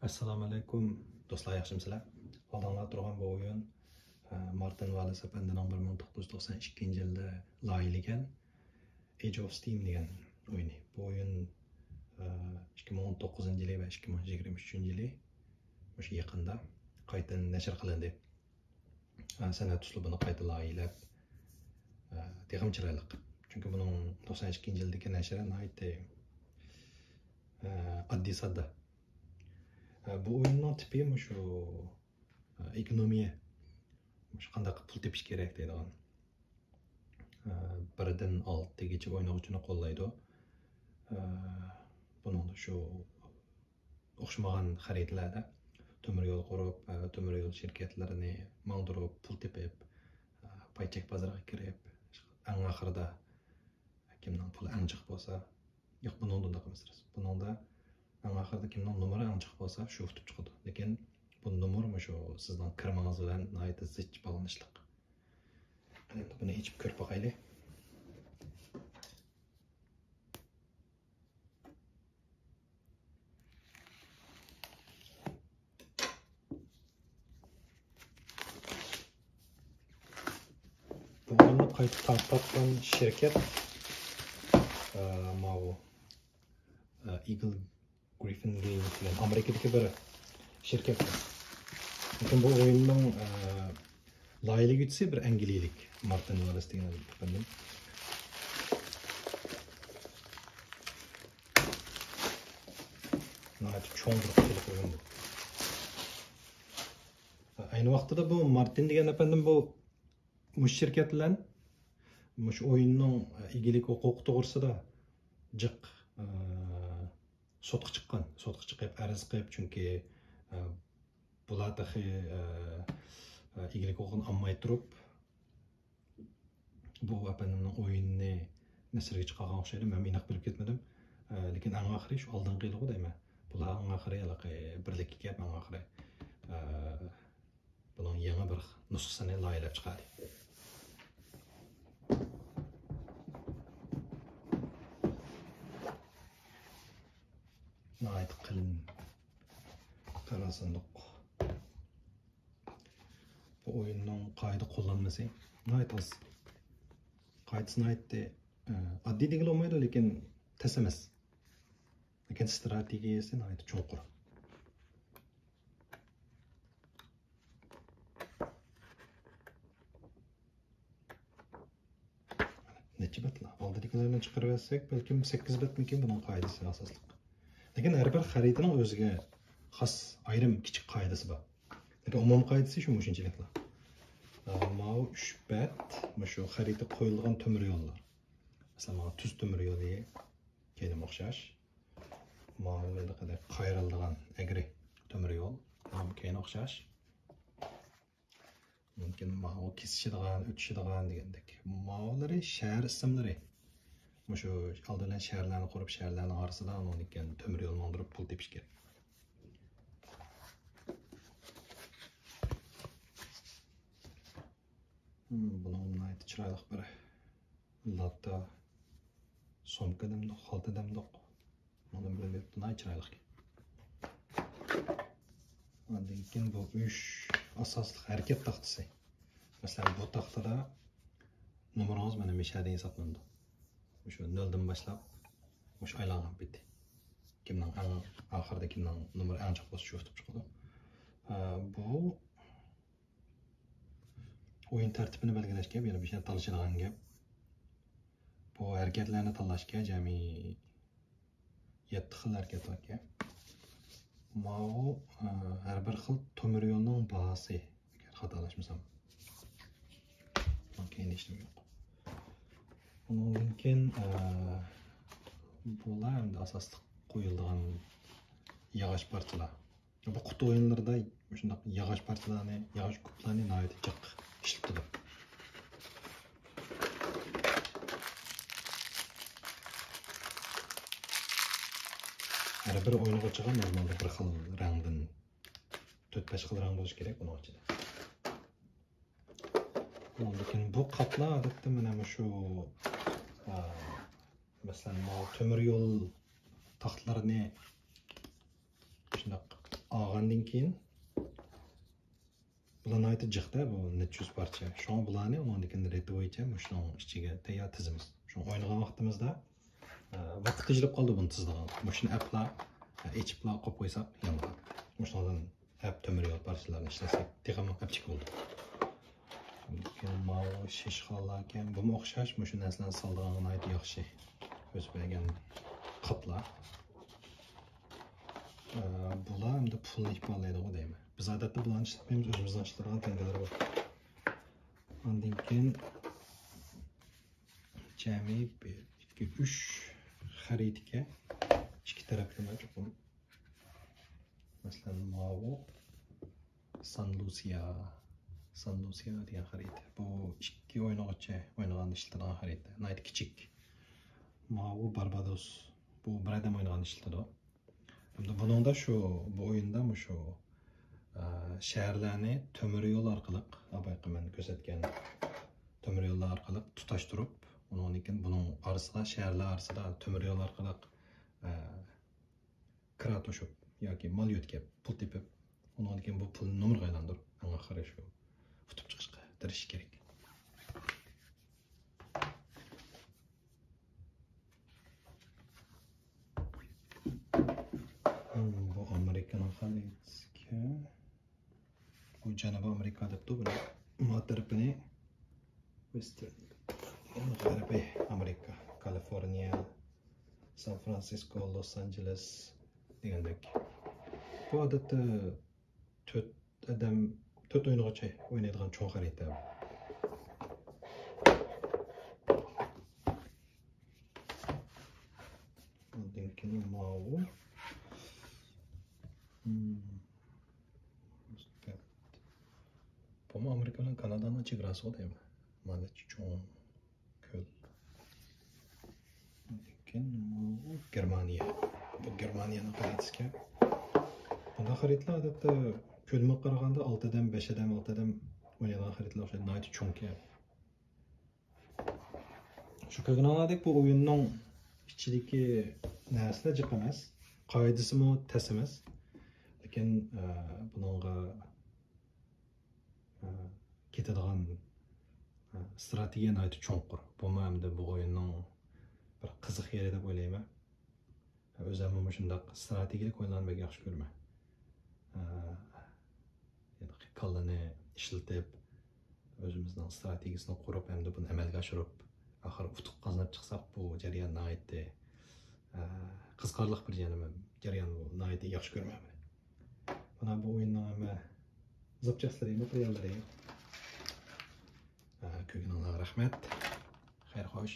Assalomu alaykum do'stlar, yaxshimisizlar? Oldinda turgan bu o'yin Martin Wallace apandining 1992-yilda loyihalangan Age of Steam degan o'yin. Bu o'yin 2019-yil va 2023-yil o'sha yaqinda qayta nashr qilindi. San'at uslubini qayta loyihalab, texim chiroyli. Chunki buning 92-yildagi nashri nihoyatda oddiy sodda. Bu o'yinning tipi shu ekonomiya. Shu qanday pul tepish kerak deydigan. Birdan 6gacha o'ynovchini qo'llaydi. Buning shu o'xshamagan xaridlarda temir yo'l qurib, temir yo'l shirkatlarini mangdirib, pul tepib, paychak bozoriga kirib, eng oxirida kimning puli eng jiq bo'lsa, yo'q buningda qilamiz. Buningda eng oxirida kimning nomeri eng jiq bo'lsa, shu tutib chiqadi. Lekin bu nomer shu sizning kirmangiz bilan nihoyatda zich bog'lanishliq. Endi buni ichib ko'rib boqaylik. Bu oyunni qayta tarqatgan shirkat Eagle Griffin Games degan Amerikadagi bir shirkat. Lekin bu o'yinning loyihalaguvchisi bir angliyalik Martin Wallace degan apandim. Nihoyat cho'ng bir qutuluq o'yin bu. Ayni vaqtida bu Martin degan apandim bu shirkat bilan shu o'yinning egilik huquqi to'g'risida jiq sotqa chiqib arz qilib, chunki bular dahi egilik huquqini olmay turib bu apandimning o'yinini nasrga chiqargan o'xshaydi. Men aniq bilib ketmadim. Lekin eng oxiri shu oldingi yilgi deyman. Bular eng oxiri birlikka kelib eng oxiri buning yangi bir nusxasini loyihalab chiqardi. Nihoyat qalin qora sanduq. Bu o'yinning qoida qo'llanmasi nihoyat oz. Qoidasi nihoyatda oddiy degil olmaydi, lekin tas emas. Lekin strategiyasi nihoyat cho'nqur. Necha batlar? Oldidagilarni chiqarib olsak, balkim 8 batmikin buning qoidasi asosliq. Lekin har bir xaritaning o'ziga xos ayrim kichik qoidasi bor. Lekin umum qoidasi shunchaliklar. Mau 3 bat, shu xarita qo'yilgan temir yo'llar. Masalan, tuz temir yo'li keyin o'xshash. Mau endi qanday qayrilgan agri temir yo'l ham keyin o'xshash. Mumkin mau kesishadigan, o'tishadigan degandek. Maulari shahar ismlari. Shu oldindan shaharlarni qurib, shaharlarning orasida o'nlikkan temir yo'l mandirib pul tepish kerak. Buning nihoyat chiroyli bir latta somka demdi, xalta demdi. Mana bunday nihoyat chiroyli. Lekin bu 3 asosli harakat taxtasi. Masalan, bu taxtada nomeringiz mana meshadagi hisoblanadi. Shu 0 dan boshlab o'sha aylanib bitdi. Kimning eng oxirida kimning nomer eng jiq bo'lsa shu tutib chiqadi. Bu o'yin tartibini belgilashga, yana bir şey tanishadigan gap. Bu harakatlarni tanlashga jami 7 xil harakat bor ekan. Mau har bir xil temir yo'lning bahasi, agar xatolashmasam. Keyin ishim yo'q. Mümkün bular endi asosli qo'yilgan yog'och parchalar. Bu quti o'yinlarida shunday yog'och parchalarni, yog'och kuplarni nihoyat jiq ishlatadi. Har bir o'yinchiga normalda bir xil rangdan 4-5 xil rang bo'lishi kerak buning ichida. Lekin bu qatlar odatda mana shu masalan, temir yo'l taxtlarini shunday algandan keyin bularni aytib jiqda bu necha yuz parcha. Şoň bularni ondan reti boýunça şuның içige tayyor tizimiz. Şoň oynagan wagtymyzda vaqt tejrib qaldy bunu tizdigan. Şunu apla içipla qo'yib qo'ysak yomon. Şundan hep tömür yol parçalarini işlesek texmo apçık oldu. Mavi şişxalarken bu mu oxşaş mı şu narsalarni saldigan ayt yaxshi. Öz bergen qaplar. Bular hem de pulni ifodalaydi deymi. Biz odatda bularni ishlatmaymiz, o'zimizdan ishlatadigan tangalar bor. Ondan keyin jami 1 2 3 xaritga ikki taraflama cho'qim. Masalan, mavi San Lucia degan xarita. Bu ikki o'yinchi o'ynaganda ishlatadigan xarita. Nayt kichik. Mavi Barbados. Bu bir odam o'ynaganda ishlatadi. Hamda buningda shu bu o'yinda shu shaharlarni temir yo'l orqali abayqiman ko'rsatgan temir yo'llar orqali tutashtirib, undan keyin buning orasida shaharlar orasida temir yo'l orqali kira to'shib yoki mol yo'tkab pul tepib, undan keyin bu pulni nomerga aylantirib, anga qarab shu tutib chiqishga tirishish kerak. Bu Amerikaning xaritasi. Bu Janubiy Amerika debdi buni. Muatarifini Western G'arbiy Amerika, Kaliforniya, San Francisco, Los Angeles degandek. Bu odatda 4 o'yingacha o'ynaydigan cho'ng xarita. Ondan keyin mavi bu Amerika bilan Kanadaning chegarasi deymi? Mana cho'ng ko'l. Lekin bu Germaniya. Bu Germaniyaning xaritasi. Bunda xaritlar odatda ko'lma qaraganda 6 dan 5 dan 6 dan o'ynaydigan xaritlar o'xshaydi. Nayt cho'ngki. Shu ko'rganinglardek bu o'yinning ichidagi narsalar jiq emas. Qoidasi mo tas emas. Lekin buningga ketadigan strategiya nayt cho'nqur. Bu hamda bu o'yinning bir qiziq yeri deb o'ylayman. O'zim ham shundaq strategik o'yinlarni yaxshi ko'raman. Kallani ishlatib, o'zimizning strategiyasini qurib, hamda buni amalga oshirib, axir utuq qozonib chiqsak bu jarayon naytdi. Qiziqarli bir jarayon bu naytdi yaxshi ko'raman. Buna bu o'yinning hamma zapchastlari, materiallari. Ko'rganingizga rahmat. Xayr xo'sh.